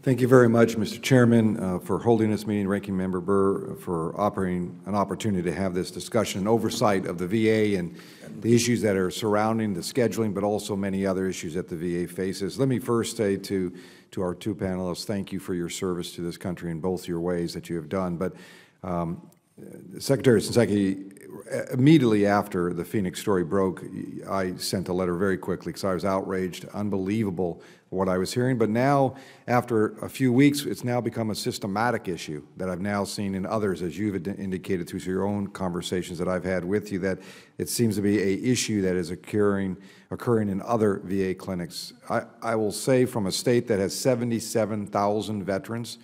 Thank you very much, Mr. Chairman, for holding this meeting, Ranking Member Burr, for offering an opportunity to have this discussion and oversight of the VA and the issues that are surrounding the scheduling, but also many other issues that the VA faces. Let me first say to our two panelists, thank you for your service to this country in both your ways that you have done. But Secretary Shinseki, immediately after the Phoenix story broke, I sent a letter very quickly because I was outraged, unbelievable what I was hearing. But now, after a few weeks, it's now become a systematic issue that I've now seen in others, as you've indicated through your own conversations that I've had with you, that it seems to be an issue that is occurring in other VA clinics. I will say, from a state that has 77,000 veterans,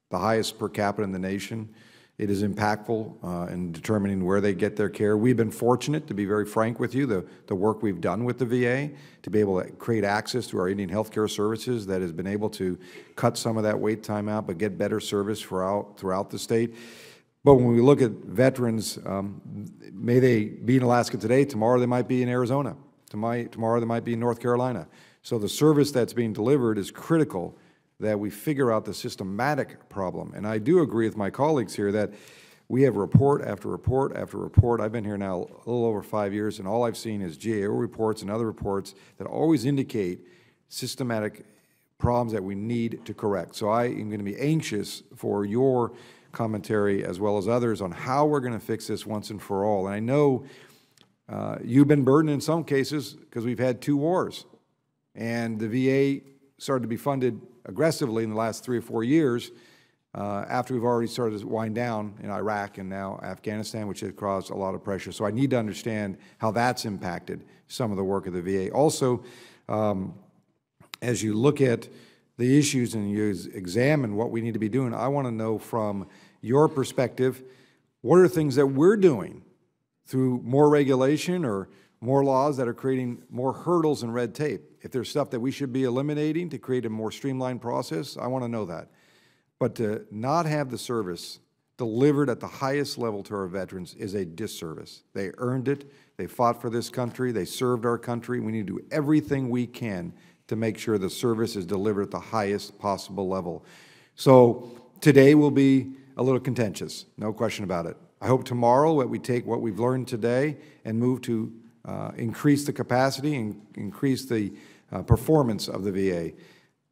the highest per capita in the nation, it is impactful in determining where they get their care. We've been fortunate, to be very frank with you, the work we've done with the VA to be able to create access to our Indian healthcare services that has been able to cut some of that wait time out, but get better service throughout the state. But when we look at veterans, may they be in Alaska today, tomorrow they might be in Arizona, tomorrow they might be in North Carolina. So the service that's being delivered is critical that we figure out the systematic problem. And I do agree with my colleagues here that we have report after report after report. I've been here now a little over 5 years, and all I've seen is GAO reports and other reports that always indicate systematic problems that we need to correct. So I am going to be anxious for your commentary, as well as others, on how we're going to fix this once and for all. And I know you've been burdened in some cases because we've had 2 wars, and the VA started to be funded aggressively in the last 3 or 4 years after we've already started to wind down in Iraq and now Afghanistan, which has caused a lot of pressure. So I need to understand how that's impacted some of the work of the VA. Also, as you look at the issues and you examine what we need to be doing, I want to know from your perspective, what are things that we're doing through more regulation or more laws that are creating more hurdles and red tape? If there's stuff that we should be eliminating to create a more streamlined process, I want to know that. But to not have the service delivered at the highest level to our veterans is a disservice. They earned it. They fought for this country. They served our country. We need to do everything we can to make sure the service is delivered at the highest possible level. So today will be a little contentious, no question about it. I hope tomorrow that we take what we've learned today and move to increase the capacity and increase the performance of the VA.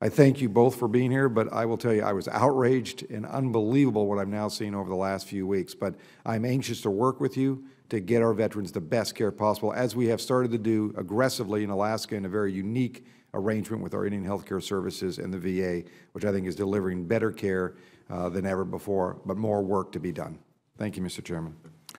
I thank you both for being here, but I will tell you I was outraged and unbelievable what I'm now seeing over the last few weeks. But I'm anxious to work with you to get our veterans the best care possible, as we have started to do aggressively in Alaska in a very unique arrangement with our Indian healthcare services and the VA, which I think is delivering better care than ever before, but more work to be done. Thank you, Mr. Chairman.